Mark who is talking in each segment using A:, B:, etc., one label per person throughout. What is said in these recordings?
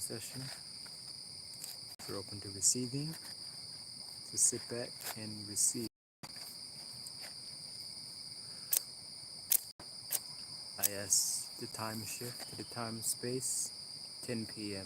A: session. If you're open to receiving, so sit back and receive. Yes, the time shift to the time space, 10 p.m.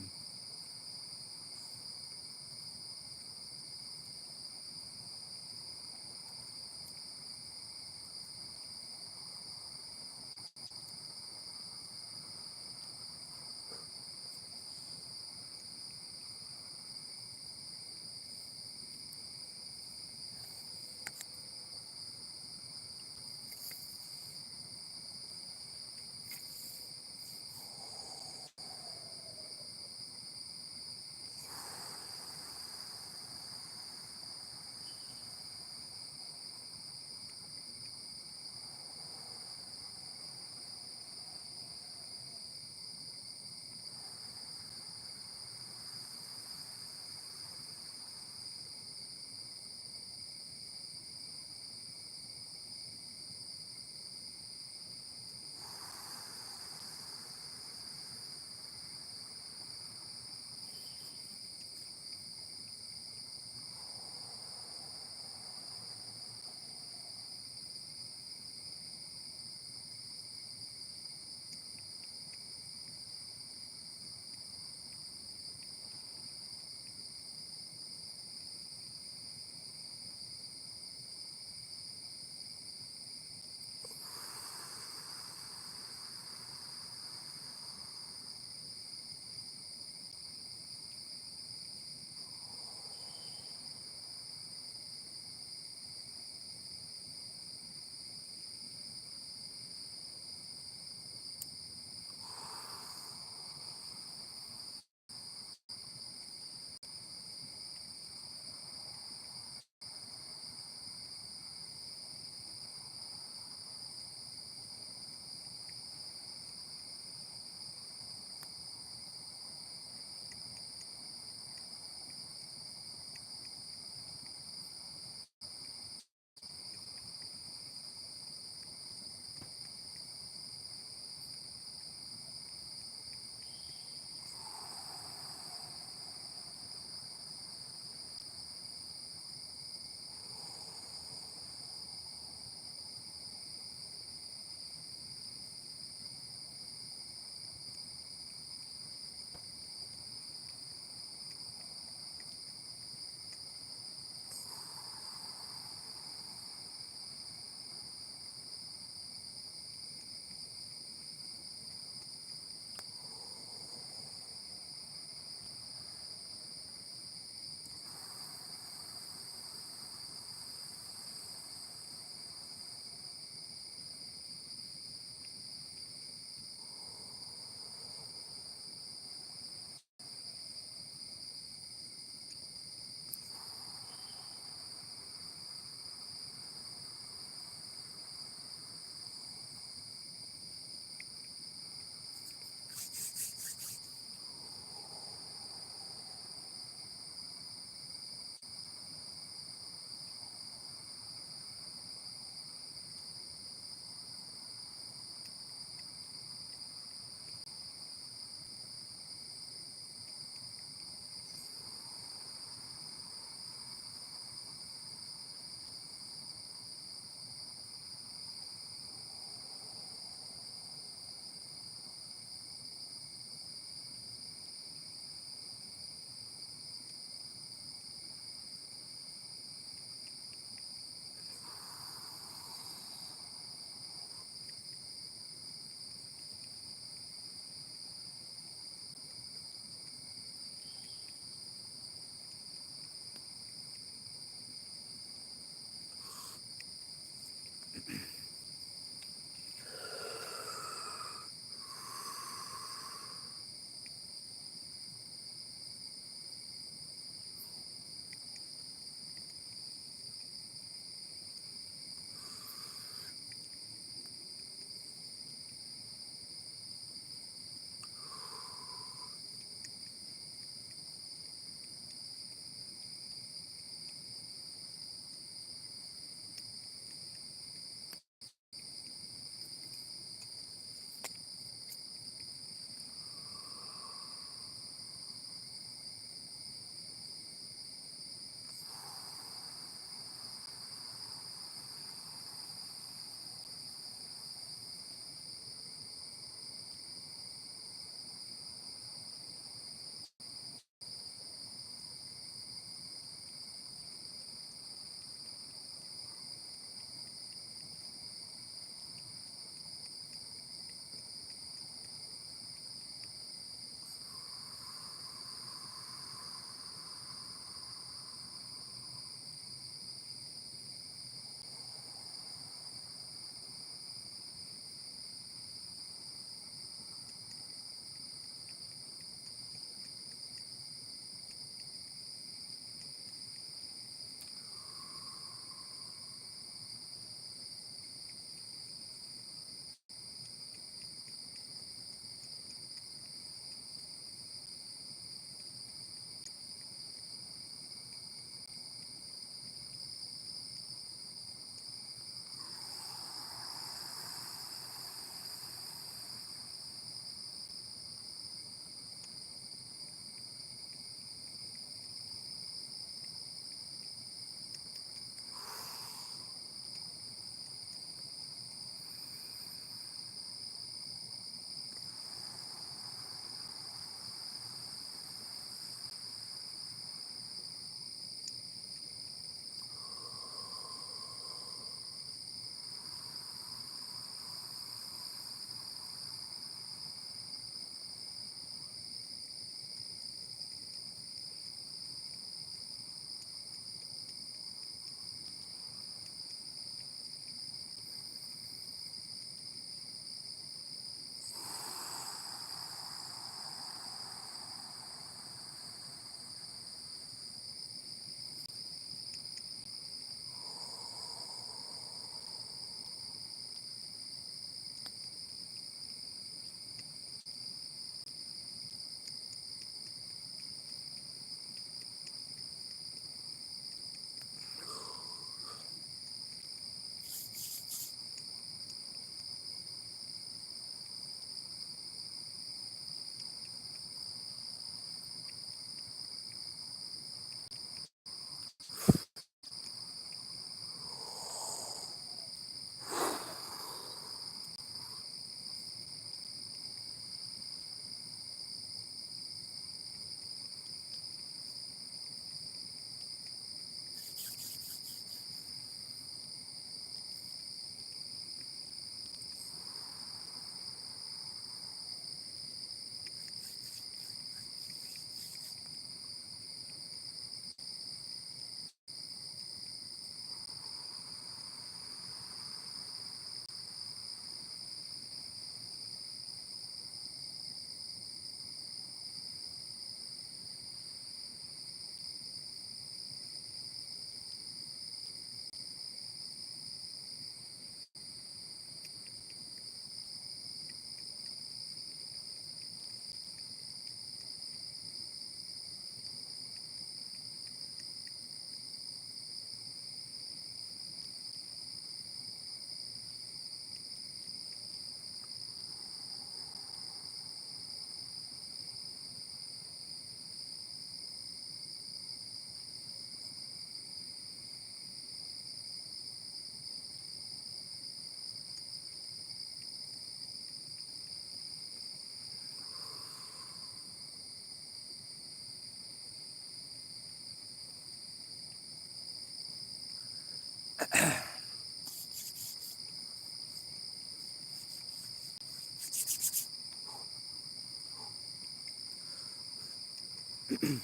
A: I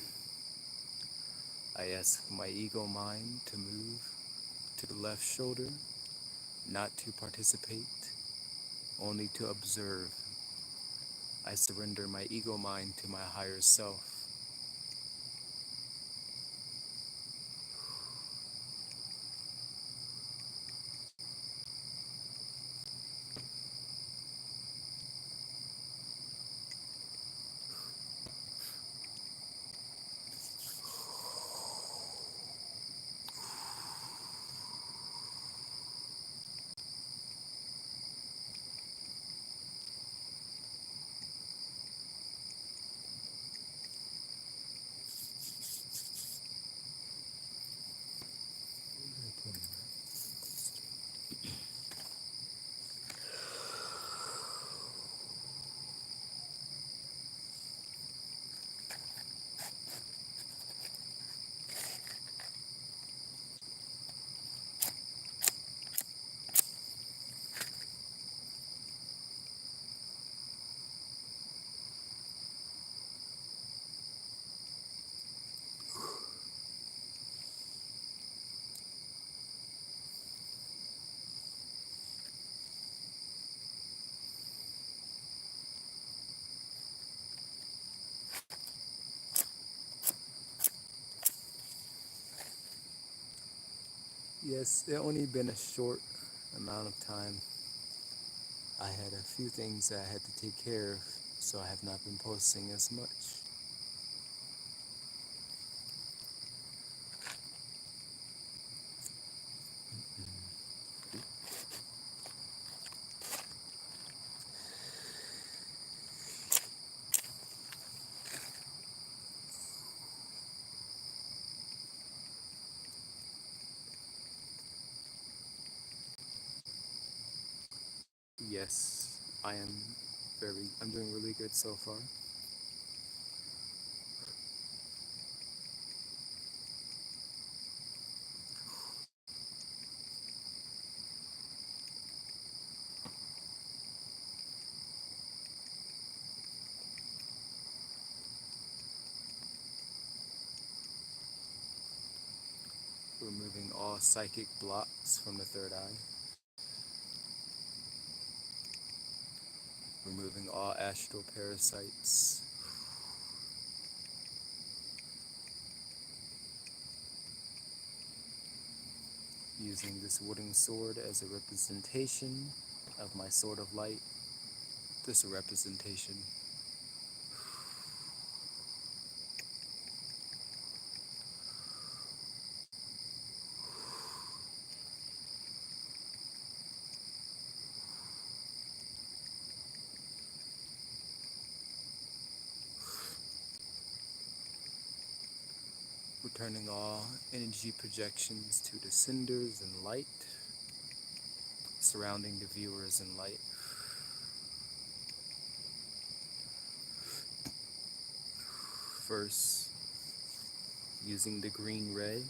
A: ask my ego mind to move to the left shoulder, not to participate, only to observe. I surrender my ego mind to my higher self. Yes, it only been a short amount of time. I had a few things that I had to take care of, so I have not been posting as much. Yes, I'm doing really good so far. Removing all psychic blocks from the third eye. Removing all astral parasites. Using this wooden sword as a representation of my sword of light. This is a representation. Returning all energy projections to the cinders and light, surrounding the viewers in light. First, using the green ray,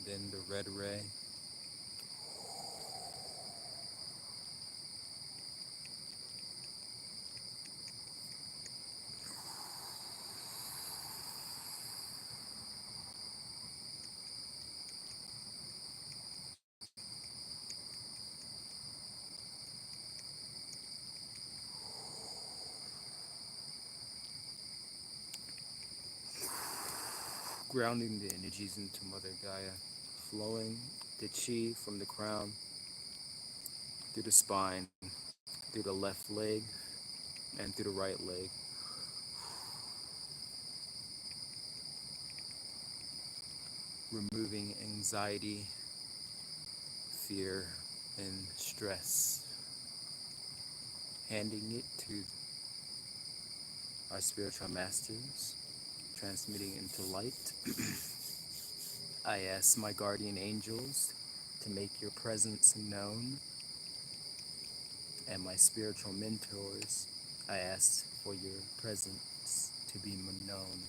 A: then the red ray, grounding the energies into Mother Gaia, flowing the chi from the crown through the spine, through the left leg, and through the right leg. Removing anxiety, fear, and stress. Handing it to our spiritual masters, transmitting into light. I ask my guardian angels to make your presence known, and my spiritual mentors, I ask for your presence to be known.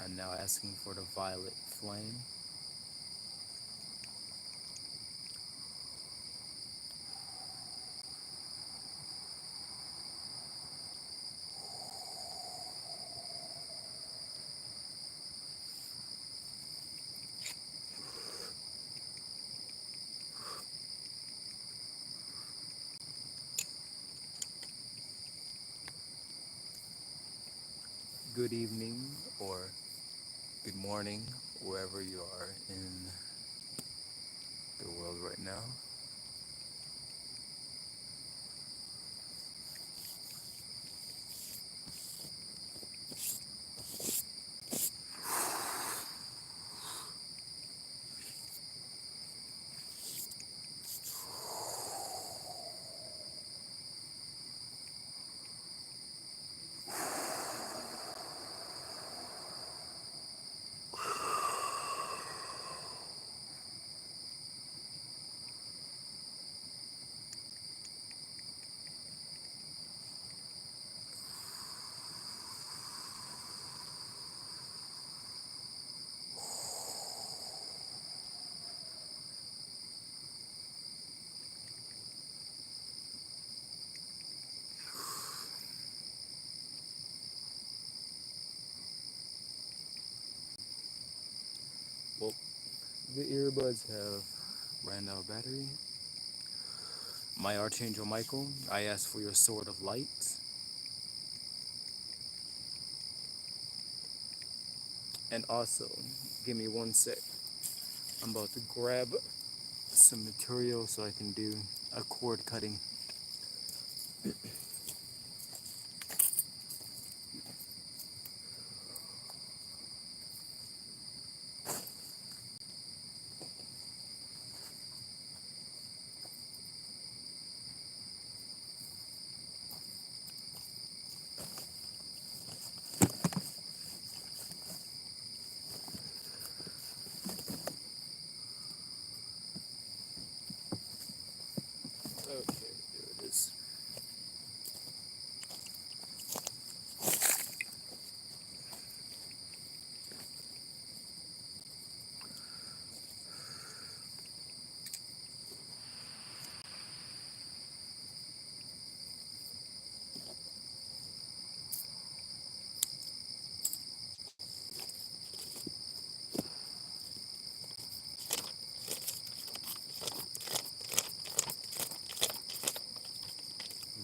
A: I'm now asking for the violet flame. Good evening or good morning, wherever you are in the world right now. Well, the earbuds have ran out of battery. My Archangel Michael, I ask for your sword of light. And also, give me one sec. I'm about to grab some material so I can do a cord cutting. Okay, there it is.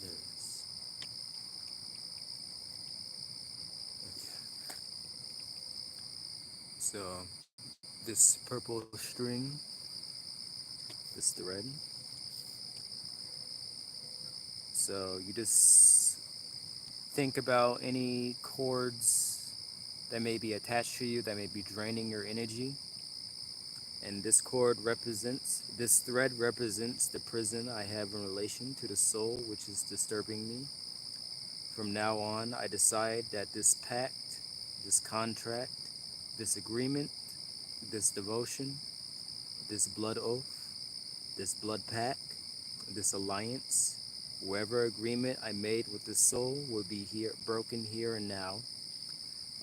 A: There it is. Okay. So, this purple string, this thread. So, you just think about any cords that may be attached to you that may be draining your energy. And this thread represents the prison I have in relation to the soul, which is disturbing me. From now on, I decide that this pact, this contract, this agreement, this devotion, this blood oath, this blood pact, this alliance, whatever agreement I made with the soul will be here, broken here and now.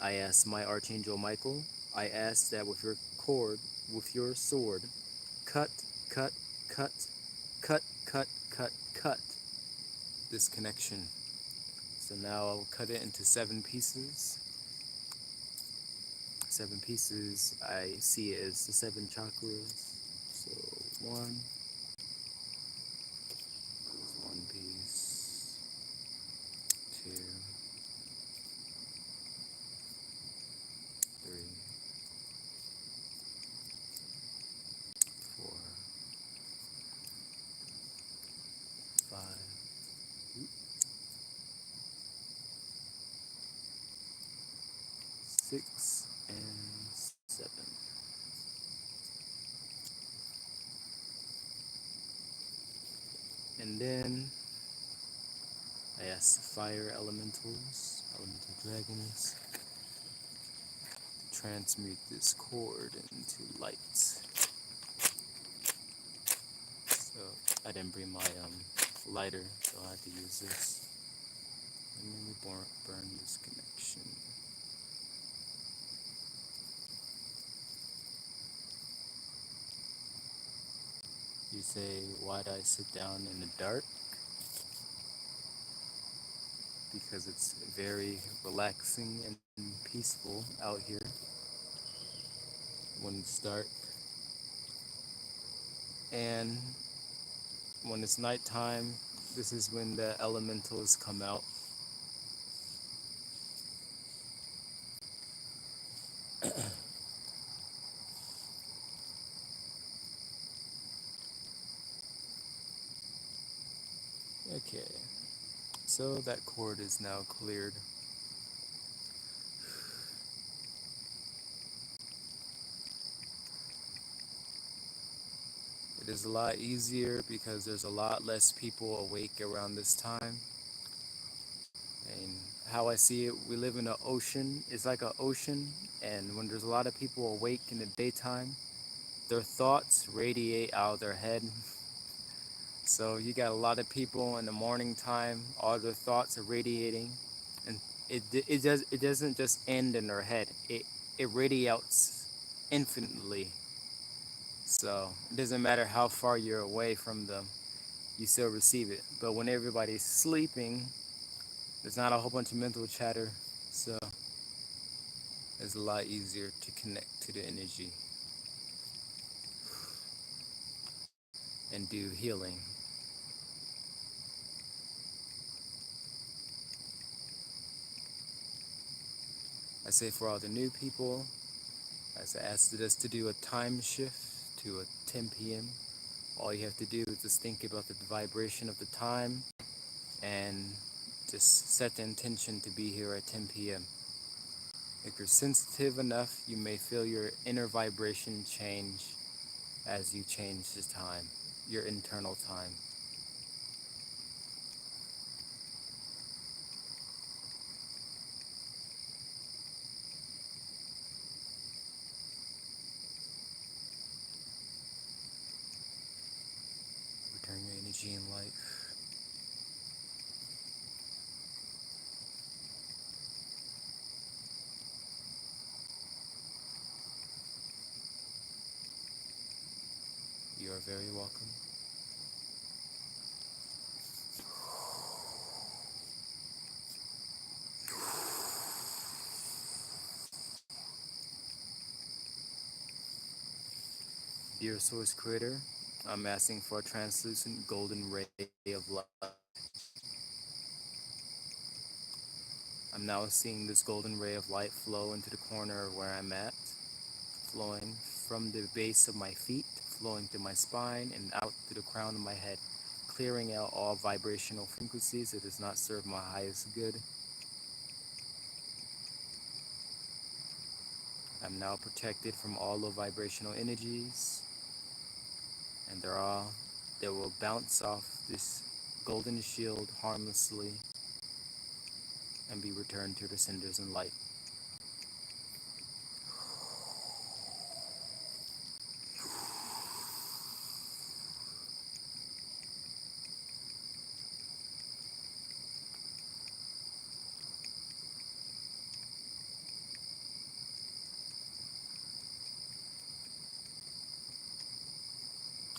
A: I ask my Archangel Michael, I ask that with your sword, cut, cut, cut, cut, cut, cut, cut this connection. So now I'll cut it into 7 pieces. 7 pieces, I see it as the 7 chakras. So one piece, two, three, four, 5, 6, and 7. And then I ask the fire elementals, elemental dragons, to transmute this cord into light. So I didn't bring my lighter, so I have to use this. And then we burn this connection. you say, why do I sit down in the dark? Because it's very relaxing and peaceful out here when it's dark. And when it's nighttime, this is when the elementals come out. Okay, so that cord is now cleared. It is a lot easier because there's a lot less people awake around this time. And how I see it, we live in an ocean. It's like an ocean, and when there's a lot of people awake in the daytime, their thoughts radiate out of their head. So you got a lot of people in the morning time, all their thoughts are radiating, and it doesn't just end in their head. It radiates infinitely. So it doesn't matter how far you're away from them, you still receive it. But when everybody's sleeping, there's not a whole bunch of mental chatter, so it's a lot easier to connect to the energy and do healing. I say for all the new people, I asked us to do a time shift to a 10 p.m. All you have to do is just think about the vibration of the time and just set the intention to be here at 10 p.m. If you're sensitive enough, you may feel your inner vibration change as you change the time, your internal time. Return your energy and light. You are very welcome. Dear Source Creator, I'm asking for a translucent golden ray of light. I'm now seeing this golden ray of light flow into the corner of where I'm at, flowing from the base of my feet, flowing through my spine and out to the crown of my head, clearing out all vibrational frequencies that does not serve my highest good. I'm now protected from all the vibrational energies, and they will bounce off this golden shield harmlessly and be returned to the cinders and light.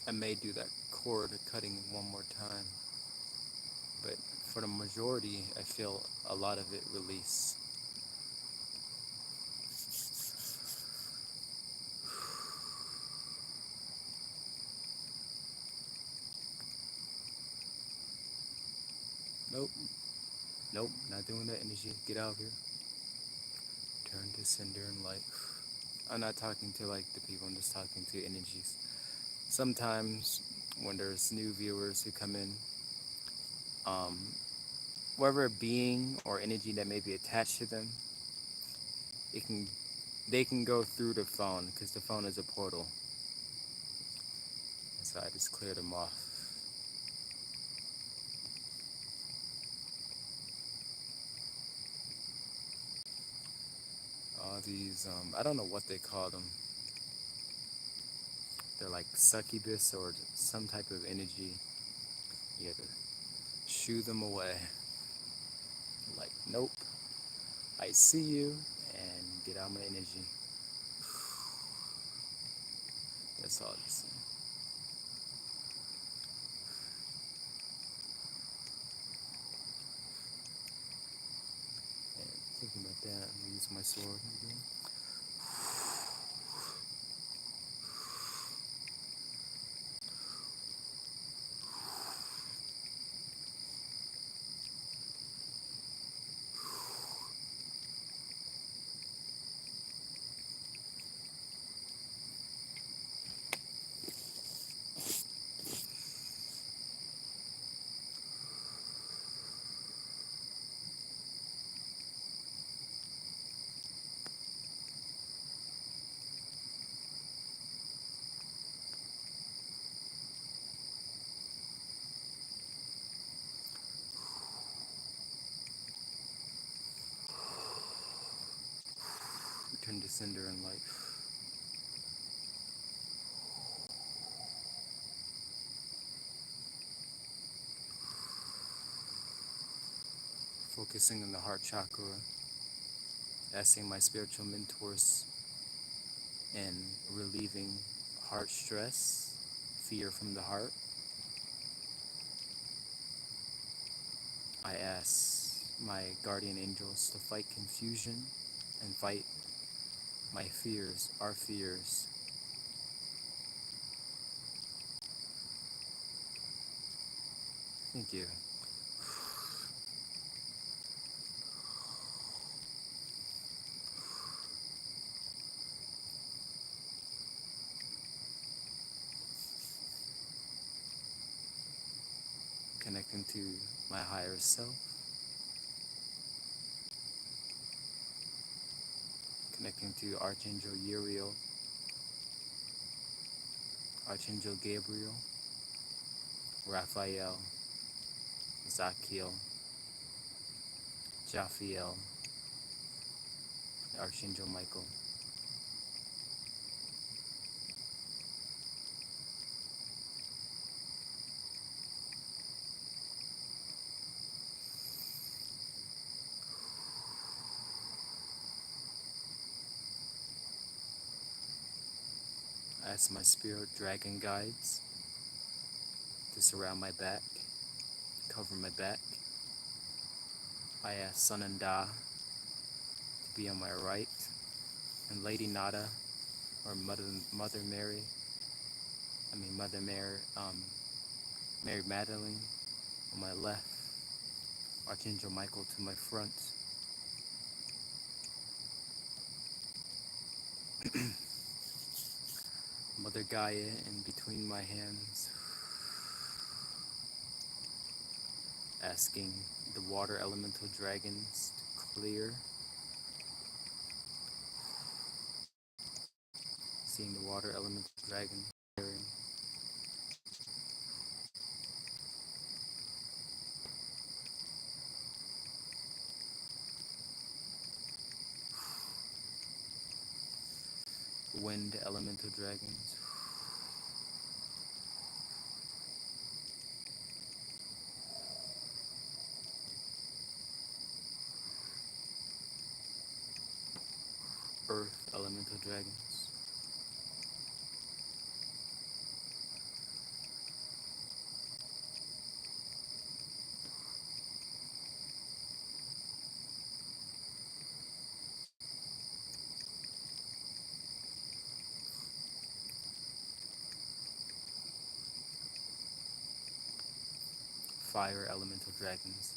A: I may do that cord cutting one more time, but for the majority, I feel a lot of it release. Nope, nope, not doing that energy. Get out of here. Turn to cinder and light. I'm not talking to like the people, I'm just talking to energies. Sometimes when there's new viewers who come in, um, whatever being or energy that may be attached to them, it can they can go through the phone because the phone is a portal. So I just cleared them off. All these, I don't know what they call them. They're like succubus or some type of energy. You have to shoo them away. Like, nope, I see you, and get out my energy. That's all it's saying. Then I use my sword again. Return to cinder and life. Focusing on the heart chakra, asking my spiritual mentors and relieving heart stress, fear from the heart. I ask my guardian angels to fight confusion and fight my fears, our fears. Thank you. Connecting to my higher self, connecting to Archangel Uriel, Archangel Gabriel, Raphael, Zachiel, Japhiel, Archangel Michael. I ask my spirit dragon guides to surround my back, cover my back. I ask Sun and Da to be on my right, and Lady Nada, or Mother Mary, Mary Magdalene on my left, Archangel Michael to my front. Mother Gaia in between my hands, asking the water elemental dragons to clear, seeing the water elemental dragon clearing. Wind elemental dragons, earth elemental dragons, fire elemental dragons.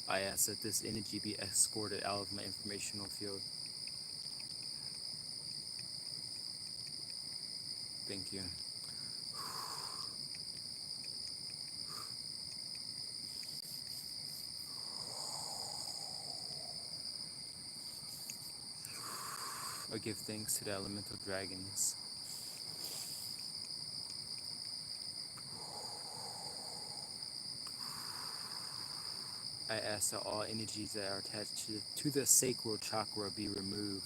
A: I ask that this energy be escorted out of my informational field. Thank you. I give thanks to the elemental dragons. I ask that all energies that are attached to the sacral chakra be removed.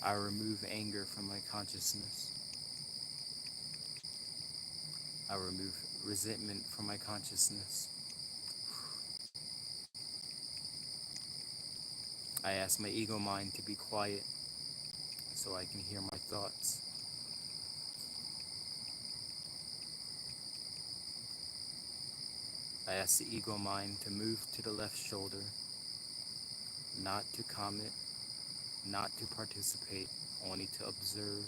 A: I remove anger from my consciousness. I remove resentment from my consciousness. I ask my ego mind to be quiet so I can hear my thoughts. I ask the ego mind to move to the left shoulder, not to comment, not to participate, only to observe.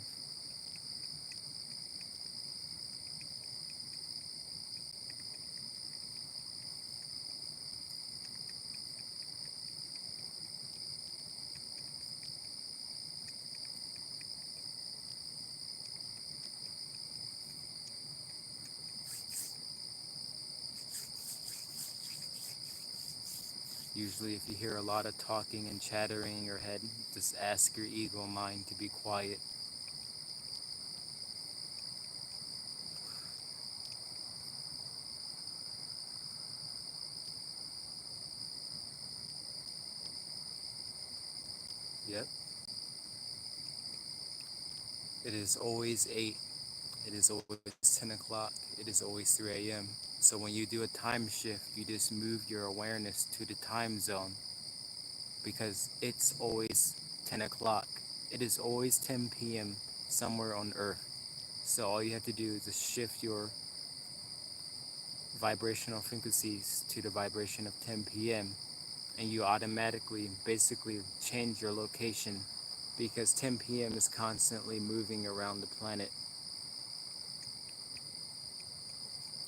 A: Usually if you hear a lot of talking and chattering in your head, just ask your ego mind to be quiet. Yep. It is always 8. It is always 10 o'clock. It is always 3 a.m. So when you do a time shift, you just move your awareness to the time zone because it's always 10 o'clock. It is always 10 p.m. somewhere on Earth. So all you have to do is just shift your vibrational frequencies to the vibration of 10 p.m. and you automatically basically change your location because 10 p.m. is constantly moving around the planet.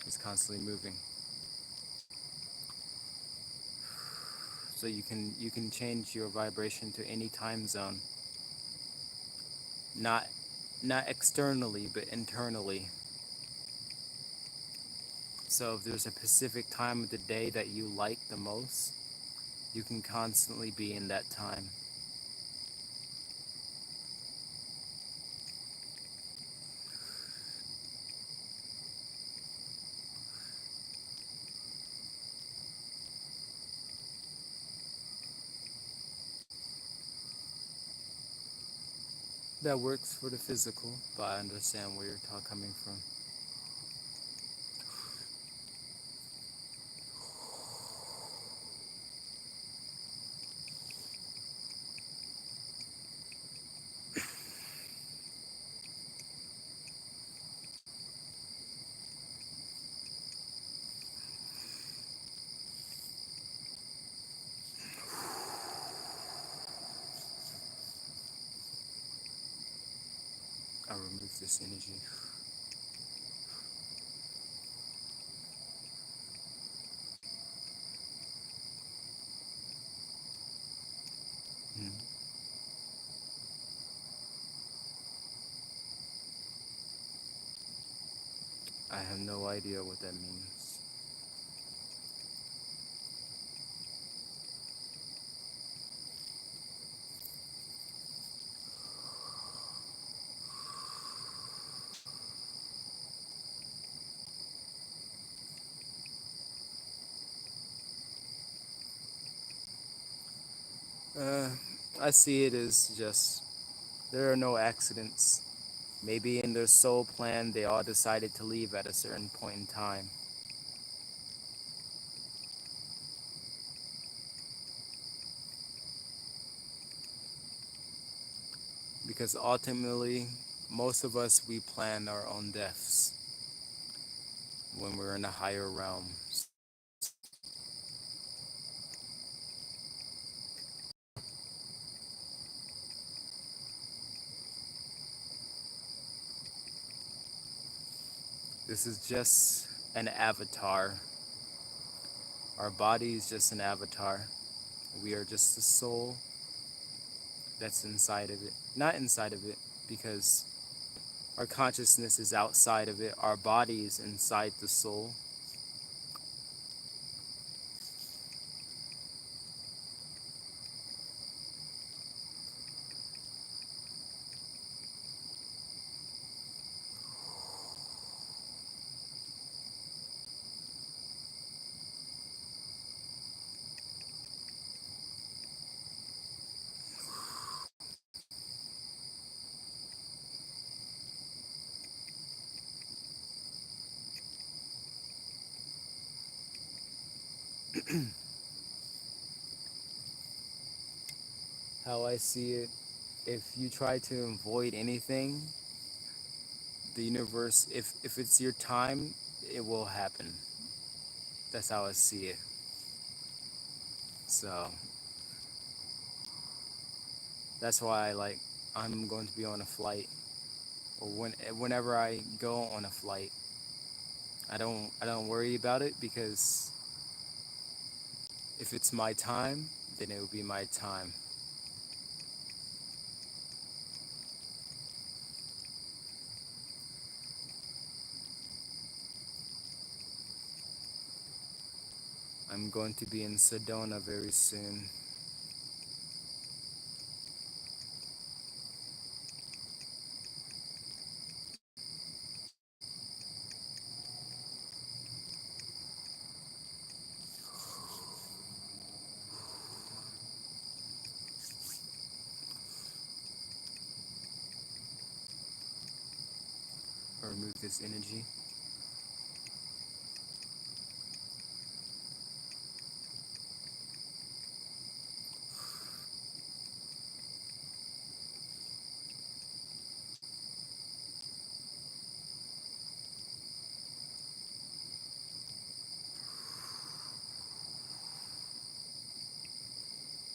A: It's constantly moving. So you can change your vibration to any time zone. Not not externally, but internally. So if there's a specific time of the day that you like the most, you can constantly be in that time. That works for the physical, but I understand where you're coming from. I'll remove this energy. Hmm. I have no idea what that means. Uh, I see it as just there are no accidents. Maybe in their soul plan, they all decided to leave at a certain point in time. Because ultimately, most of us, we plan our own deaths when we're in a higher realm. This is just an avatar. Our body is just an avatar. We are just the soul that's inside of it. Not inside of it, because our consciousness is outside of it. Our body is inside the soul. How I see it, if you try to avoid anything, the universe, if it's your time, it will happen. That's how I see it. So that's why, like, I'm going to be on a flight, or whenever I go on a flight, I don't worry about it, because if it's my time, then it will be my time. I'm going to be in Sedona very soon. I'll remove this energy.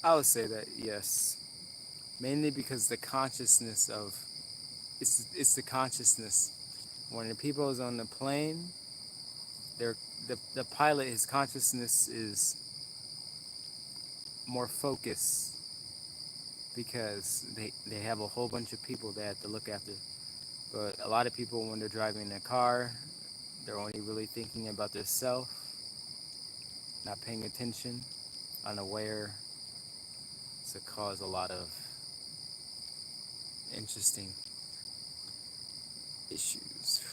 A: I would say that yes, mainly because the consciousness of it's the consciousness. When the people is on the plane, they're the pilot. His consciousness is more focused, because they have a whole bunch of people they have to look after. But a lot of people, when they're driving a car, they're only really thinking about themselves, not paying attention, unaware. So cause a lot of interesting issues.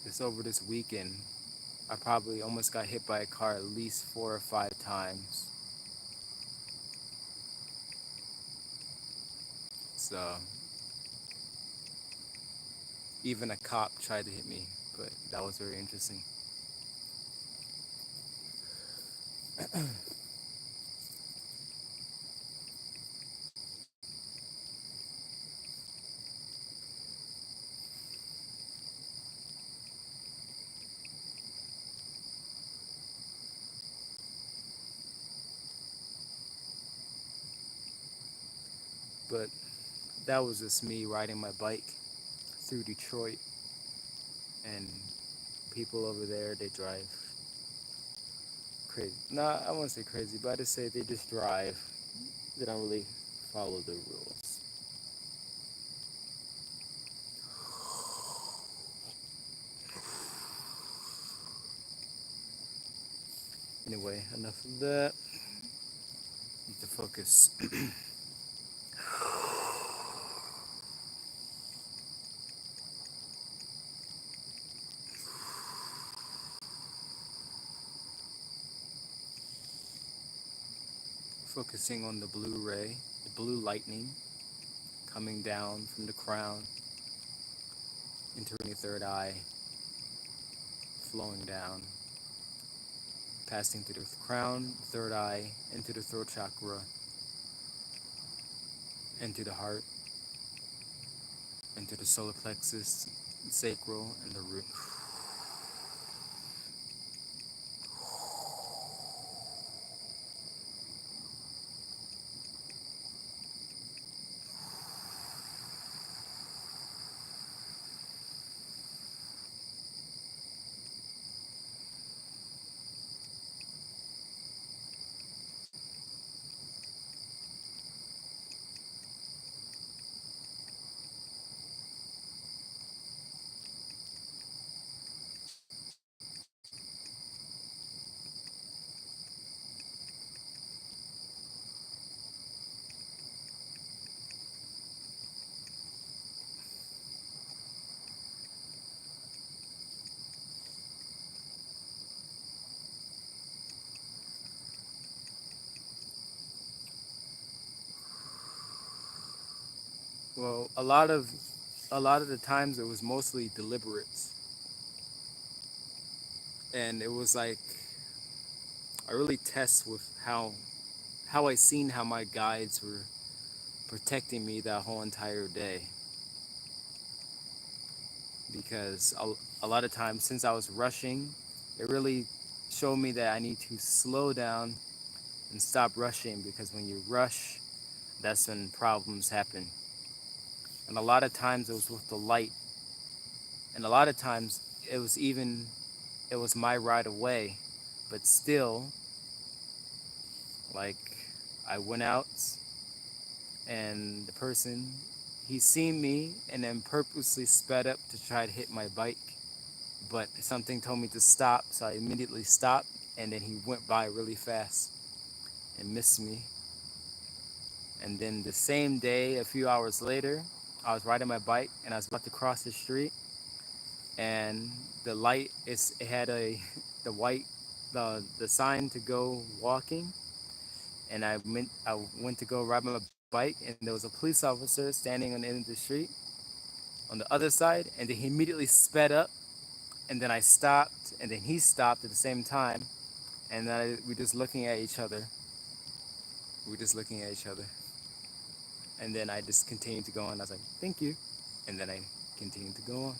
A: Just over this weekend, I probably almost got hit by a car at least 4 or 5 times. So even a cop tried to hit me, but that was very interesting. But that was just me riding my bike through Detroit, and people over there, they drive crazy. No, I won't say crazy, but I just say they just drive. They don't really follow the rules. Anyway, enough of that. Need to focus. Focusing on the blue ray, the blue lightning coming down from the crown, entering the third eye, flowing down, passing through the crown, third eye, into the throat chakra, into the heart, into the solar plexus, sacral, and the root. Well, a lot of the times it was mostly deliberate, and it was like I really test with how I seen how my guides were protecting me that whole entire day, because a lot of times since I was rushing, it really showed me that I need to slow down and stop rushing, because when you rush, that's when problems happen. And a lot of times it was with the light, and a lot of times it was even it was my right of way, but still, like, I went out and the person, he seen me and then purposely sped up to try to hit my bike, but something told me to stop, so I immediately stopped, and then he went by really fast and missed me. And then the same day, a few hours later, I was riding my bike and I was about to cross the street, and the light is it had a the white the sign to go walking, and I went to go ride my bike, and there was a police officer standing on the end of the street on the other side, and then he immediately sped up, and then I stopped, and then he stopped at the same time, and then we just looking at each other. We just looking at each other, and then I just continued to go on. I was like, "Thank you," and then I continued to go on.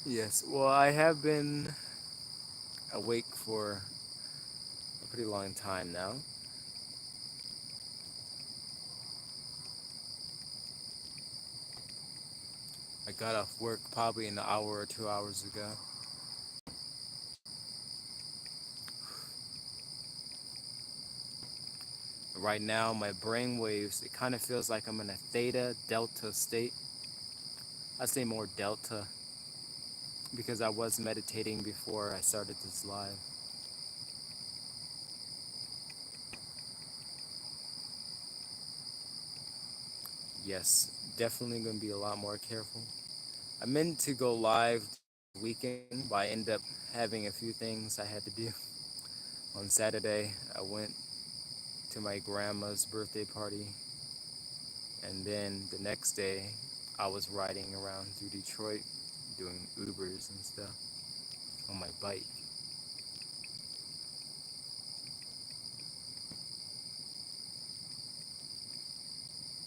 A: Yes, well, I have been awake for a pretty long time now. I got off work probably an hour or 2 hours ago. Right now, my brain waves, it kind of feels like I'm in a theta delta state. I say more delta because I was meditating before I started this live. Yes, definitely going to be a lot more careful. I meant to go live this weekend, but I ended up having a few things I had to do. On Saturday, I went to my grandma's birthday party, and then the next day, I was riding around through Detroit doing Ubers and stuff on my bike.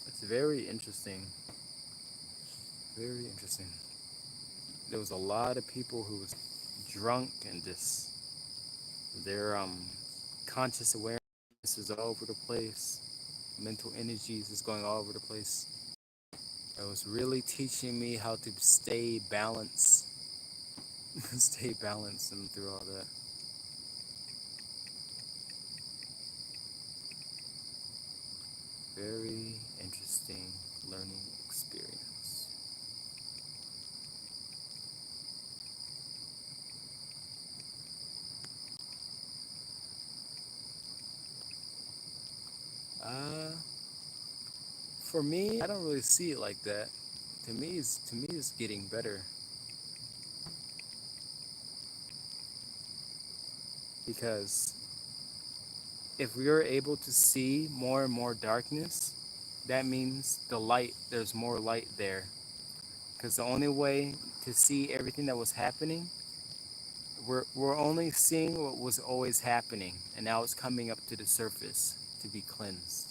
A: It's very interesting. Very interesting. There was a lot of people who was drunk and just their conscious awareness is all over the place. Mental energies is going all over the place. It was really teaching me how to stay balanced, stay balanced and through all that. Very interesting learning experience. Uh, for me, I don't really see it like that. To me, it's getting better, because if we are able to see more and more darkness, that means there's more light there. Because the only way to see everything that was happening, we're only seeing what was always happening, and now it's coming up to the surface to be cleansed.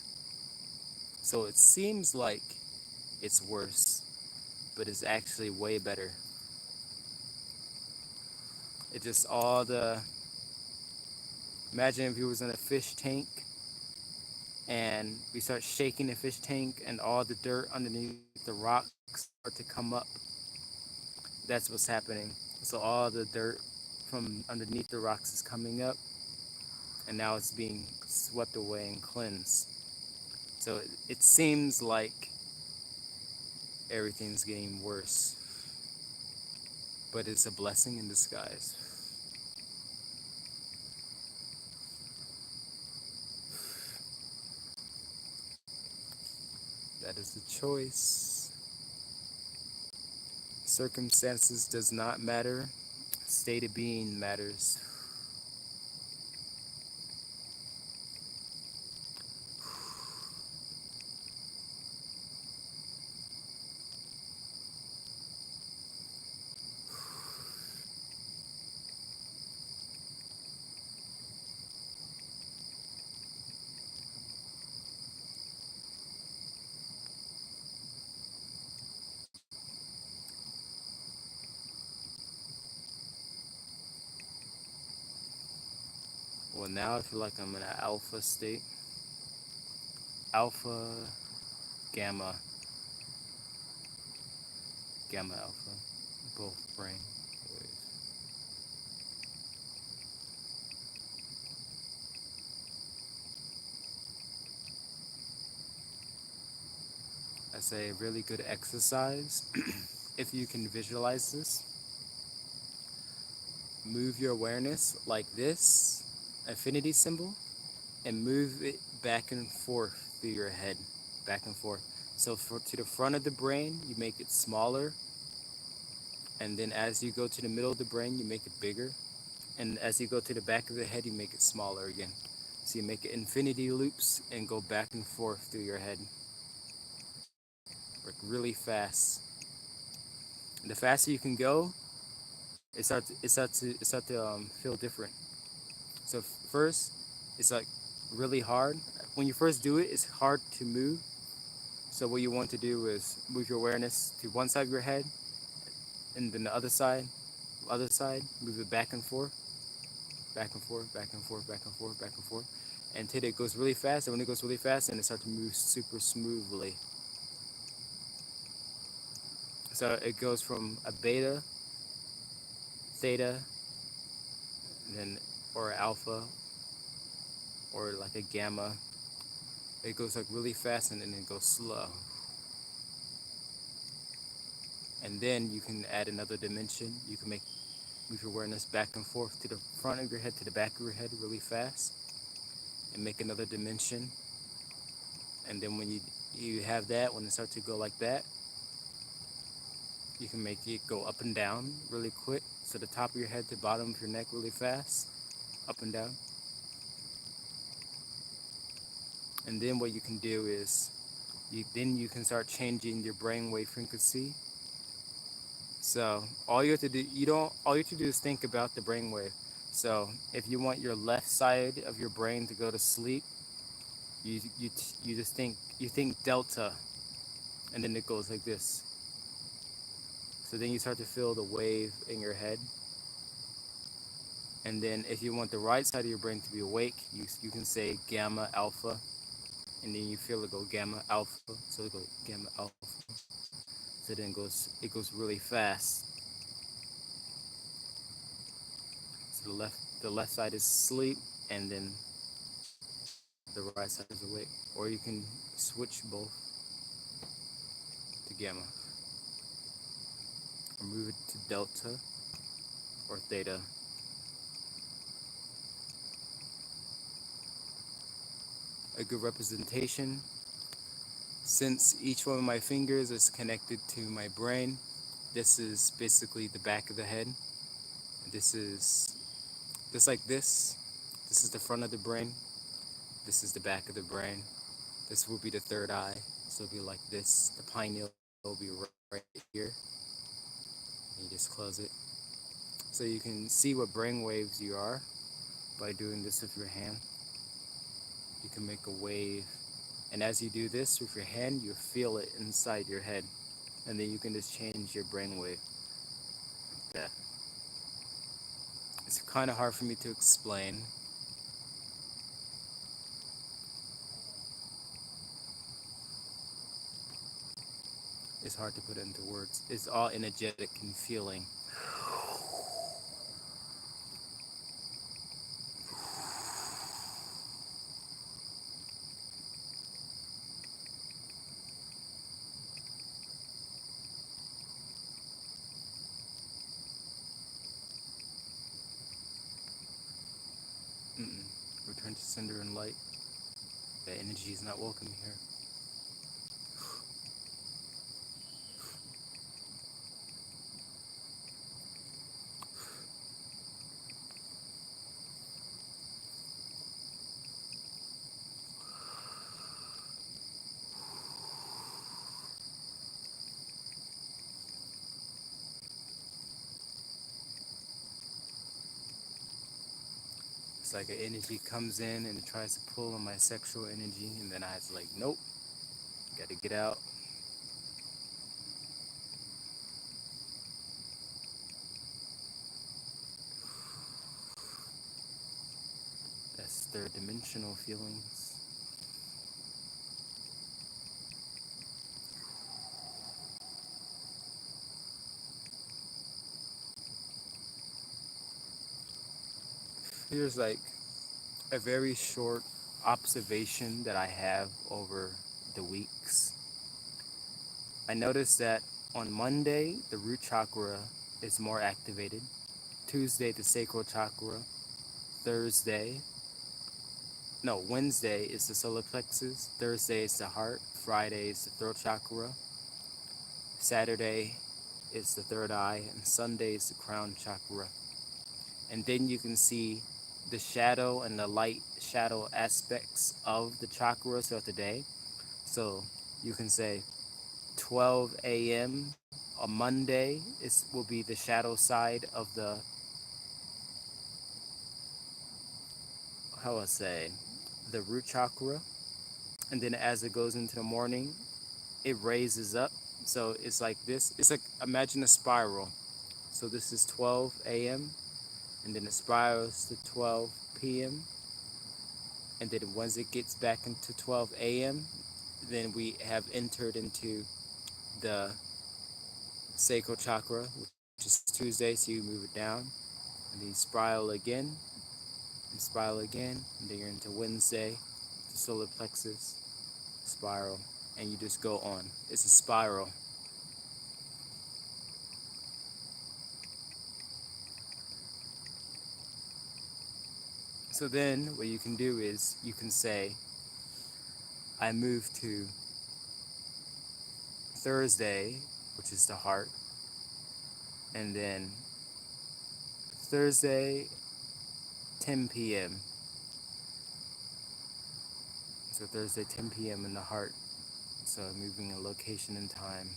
A: So it seems like it's worse, but it's actually way better. It just all the imagine if you was in a fish tank and we start shaking the fish tank and all the dirt underneath the rocks start to come up. That's what's happening. So all the dirt from underneath the rocks is coming up, and now it's being swept away and cleansed. So it seems like everything's getting worse, but it's a blessing in disguise. That is a choice. Circumstances does not matter. State of being matters. Well, now I feel like I'm in an alpha state. Alpha, gamma, gamma alpha, both brain waves. I say really good exercise. If you can visualize this, move your awareness like this, infinity symbol, and move it back and forth through your head, back and forth. So to the front of the brain, you make it smaller, and then as you go to the middle of the brain, you make it bigger, and as you go to the back of the head, you make it smaller again. So you make it infinity loops and go back and forth through your head, like really fast. And the faster you can go, it start to feel different. So first, it's like really hard. When you first do it, it's hard to move. So what you want to do is move your awareness to one side of your head, and then the other side, move it back and forth, back and forth, back and forth, back and forth, back and forth, until it goes really fast. And when it goes really fast, then it starts to move super smoothly. So it goes from a beta, theta, then or alpha, or like a gamma. It goes like really fast and then it goes slow. And then you can add another dimension. You can move your awareness back and forth to the front of your head, to the back of your head really fast, and make another dimension. And then when you have that, when it starts to go like that, you can make it go up and down really quick. So the top of your head to bottom of your neck really fast, up and down. And then what you can do is you can start changing your brainwave frequency. So all you have to do all you have to do is think about the brainwave. So if you want your left side of your brain to go to sleep, you just think delta, and then it goes like this. So then you start to feel the wave in your head. And then if you want the right side of your brain to be awake, you can say gamma alpha, and then you feel it go gamma alpha. So it goes gamma alpha. So then it goes really fast. So the left side is sleep, and then the right side is awake. Or you can switch both to gamma, or move it to delta or theta. A good representation, since each one of my fingers is connected to my brain, this is basically the back of the head. This is just like this. This is the front of the brain. This is the back of the brain. This will be the third eye. So it'll be like this. The pineal will be right here. And you just close it. So you can see what brain waves you are by doing this with your hand. You can make a wave. And as you do this with your hand, you feel it inside your head. And then you can just change your brainwave like that. It's kind of hard for me to explain. It's hard to put into words. It's all energetic and feeling. Mm-mm. Return to center and light. That energy is not welcome here. It's like an energy comes in and it tries to pull on my sexual energy, and then I have to like, nope, gotta get out. That's third dimensional feelings. Here's like a very short observation that I have over the weeks. I noticed that on Monday, the root chakra is more activated. Tuesday, the sacral chakra. Thursday, no, Wednesday is the solar plexus. Thursday is the heart. Friday is the throat chakra. Saturday is the third eye. And Sunday is the crown chakra. And then you can see the shadow and the light shadow aspects of the chakras throughout the day. So you can say 12 a.m. on Monday will be the shadow side of the, how I say, the root chakra. And then as it goes into the morning, it raises up. So it's like this. It's like, imagine a spiral. So this is 12 a.m. and then it spirals to 12 p.m. And then once it gets back into 12 a.m., then we have entered into the sacral chakra, which is Tuesday. So you move it down, and then you spiral again, and spiral again, and then you're into Wednesday, the solar plexus, spiral, and you just go on. It's a spiral. So then what you can do is you can say, I move to Thursday, which is the heart, and then Thursday, 10 p.m. So Thursday, 10 p.m. in the heart. So moving a location and time.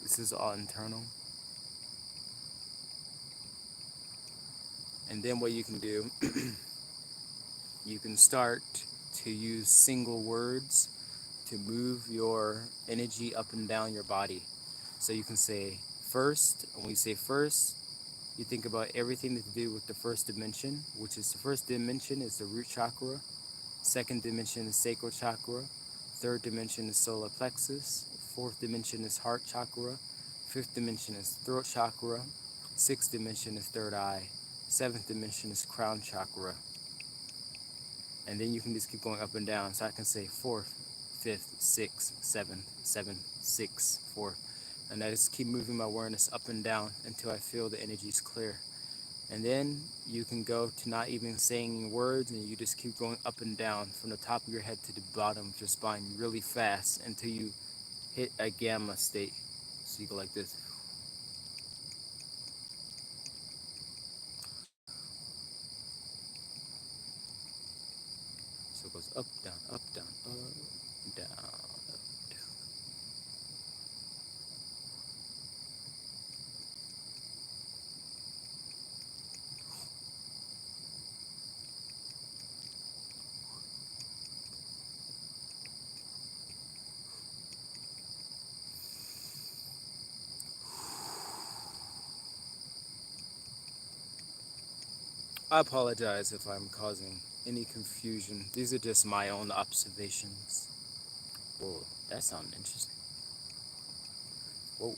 A: This is all internal. And then what you can do, you can start to use single words to move your energy up and down your body. So you can say first, and when you say first, you think about everything to do with the first dimension, which is the first dimension is the root chakra. Second dimension is sacral chakra. Third dimension is solar plexus. Fourth dimension is heart chakra. Fifth dimension is throat chakra. Sixth dimension is third eye. Seventh dimension is crown chakra. And then you can just keep going up and down. So I can say fourth, fifth, sixth, seventh, seventh, sixth, fourth. And I just keep moving my awareness up and down until I feel the energy is clear. And then you can go to not even saying words, and you just keep going up and down from the top of your head to the bottom of your spine really fast until you hit a gamma state. So you go like this. So it goes up, down, up, down, up, down, up, down. I apologize if I'm causing any confusion. These are just my own observations. Whoa, that sounded interesting. Whoa.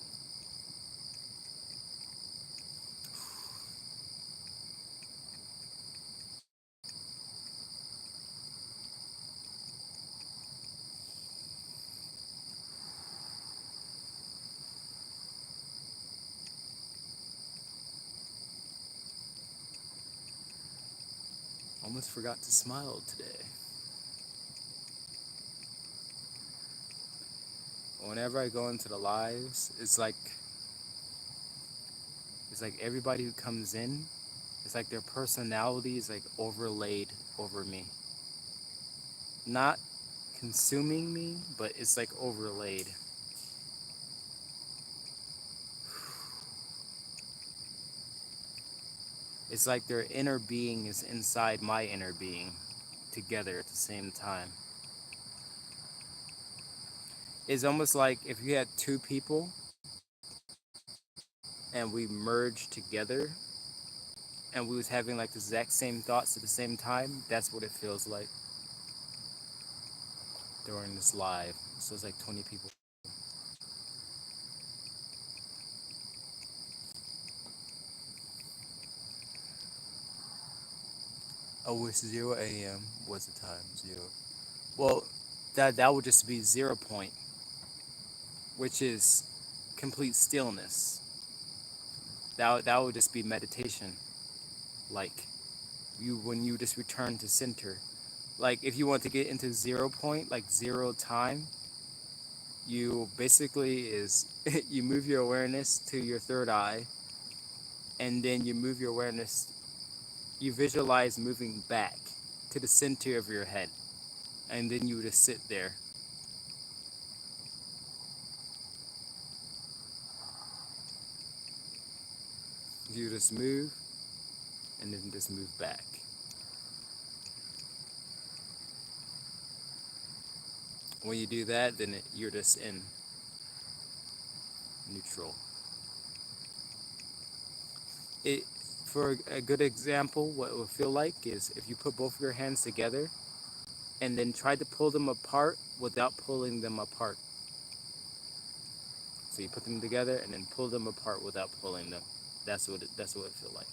A: Almost forgot to smile today. Whenever I go into the lives, it's like everybody who comes in, it's like their personality is like overlaid over me. Not consuming me, but it's like overlaid. It's like their inner being is inside my inner being together at the same time. It's almost like if you had two people and we merged together and we was having like the exact same thoughts at the same time, that's what it feels like during this live. So it's like 20 people. Oh, it's 0 a.m. What's the time? 0. Well, that would just be 0 point, which is complete stillness. That would just be meditation. Like you when you just return to center. Like if you want to get into 0 point, like zero time, you basically is you move your awareness to your third eye, and then you move your awareness, you visualize moving back to the center of your head, and then you just sit there. You just move and then just move back. When you do that, then you're just in neutral. It For a good example, what it would feel like is if you put both of your hands together and then try to pull them apart without pulling them apart. So you put them together and then pull them apart without pulling them. That's what it feels like.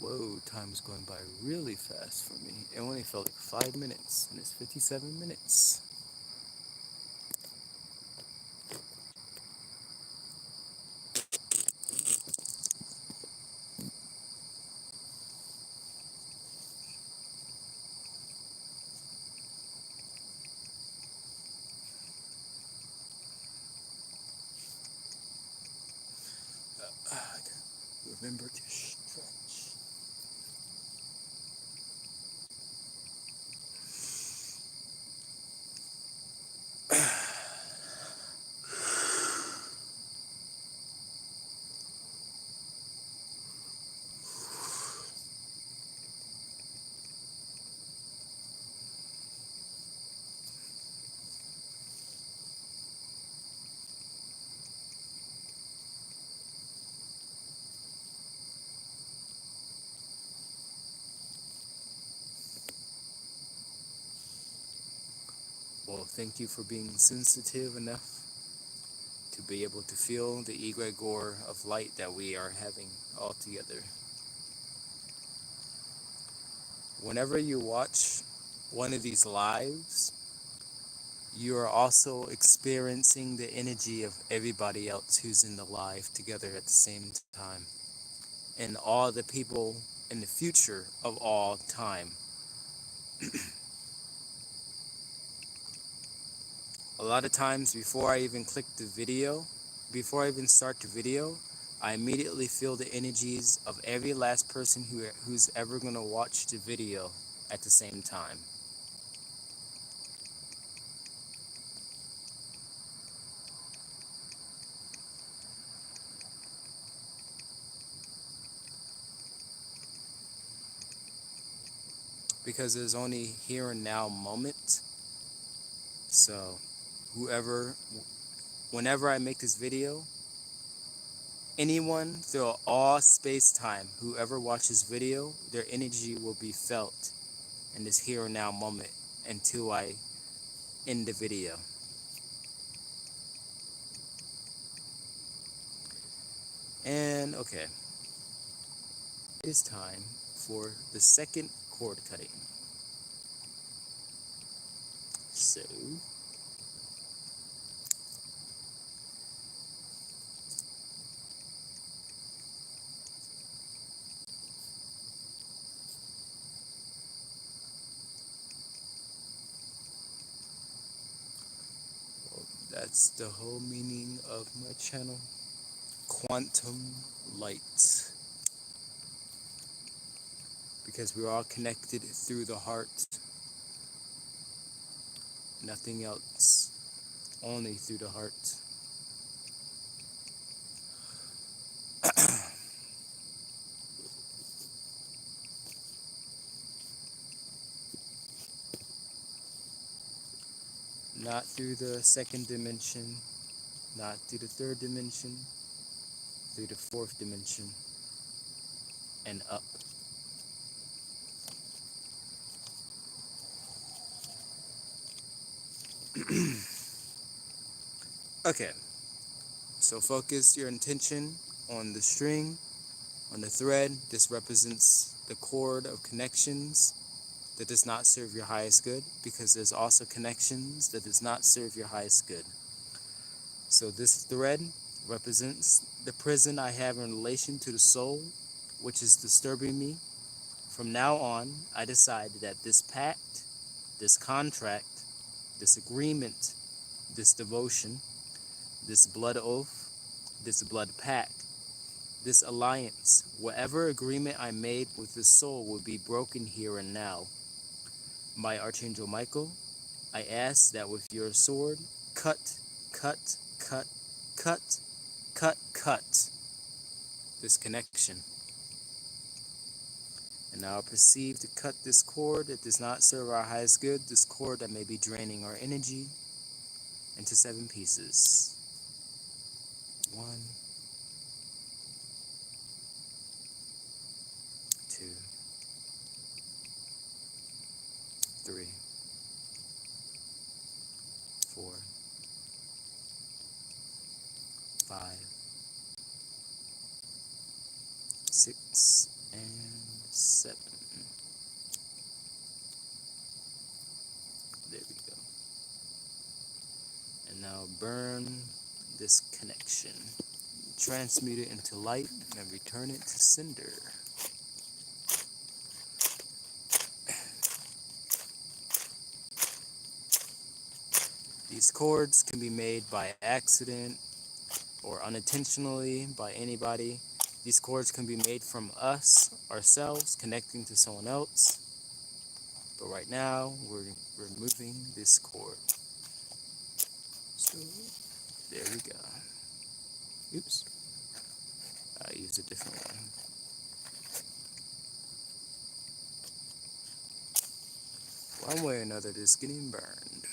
A: Whoa, time is going by really fast for me. It only felt like 5 minutes, and it's 57 minutes. Remember to stretch. Well, thank you for being sensitive enough to be able to feel the egregore of light that we are having all together. Whenever you watch one of these lives, you are also experiencing the energy of everybody else who's in the live together at the same time. And all the people in the future of all time. A lot of times before I even click the video, before I even start the video, I immediately feel the energies of every last person who's ever going to watch the video at the same time. Because there's only here and now moment. So whoever, whenever I make this video, anyone through all space-time, whoever watches video, their energy will be felt in this here and now moment until I end the video. And okay, it is time for the second cord cutting. So that's the whole meaning of my channel. quantum light, because we're all connected through the heart, nothing else, only through the heart. Not through the second dimension, not through the third dimension, through the fourth dimension, and up. Okay, so focus your intention on the string, on the thread. This represents the cord of connections that does not serve your highest good, because there's also connections that does not serve your highest good. So this thread represents the prison I have in relation to the soul, which is disturbing me. From now on, I decide that this pact, this contract, this agreement, this devotion, this blood oath, this blood pact, this alliance, whatever agreement I made with the soul will be broken here and now. My Archangel Michael, I ask that with your sword, cut, cut, cut, cut, cut, cut this connection. And now I proceed to cut this cord that does not serve our highest good, this cord that may be draining our energy, into 7 pieces. 1, 2, 3, 4, 5, 6, and 7. There we go. And now burn this connection. Transmute it into light and return it to cinder. These cords can be made by accident or unintentionally by anybody. These cords can be made from us, ourselves, connecting to someone else. But right now, we're removing this cord. So, there we go. Oops. I used a different one. One way or another, this is getting burned.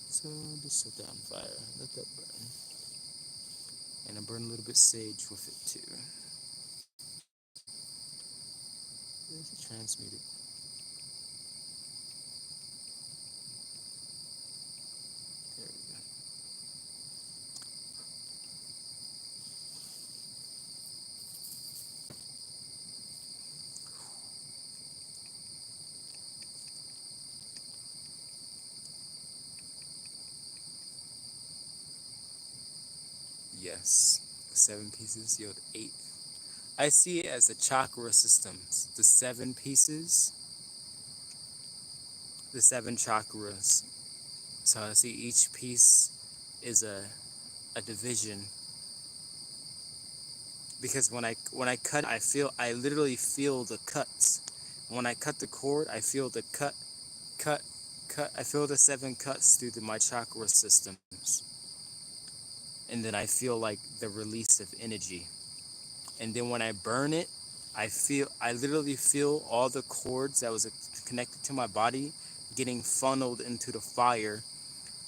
A: So, just set that on fire. Let that burn. And I burn a little bit sage with it too. There's a transmuted. There we go. Yes, 7 pieces yield 8. I see it as a chakra system. The 7 pieces, the 7 chakras. So I see each piece is a division. Because when I cut, I literally feel the cuts. When I cut the cord, I feel the cut. I feel the 7 cuts through my chakra systems. And then I feel like the release of energy. And then when I burn it, I literally feel all the cords that was connected to my body getting funneled into the fire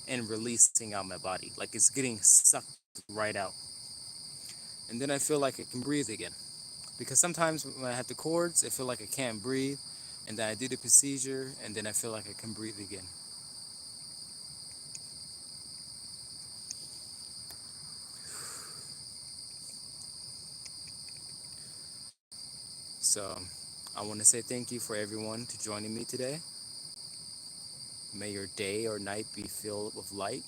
A: and releasing out my body. Like it's getting sucked right out. And then I feel like I can breathe again. Because sometimes when I have the cords, I feel like I can't breathe. And then I do the procedure, and then I feel like I can breathe again. So I want to say thank you for everyone to joining me today. May your day or night be filled with light.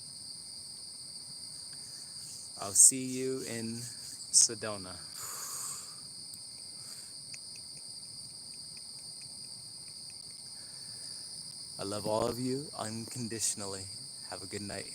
A: I'll see you in Sedona. I love all of you unconditionally. Have a good night.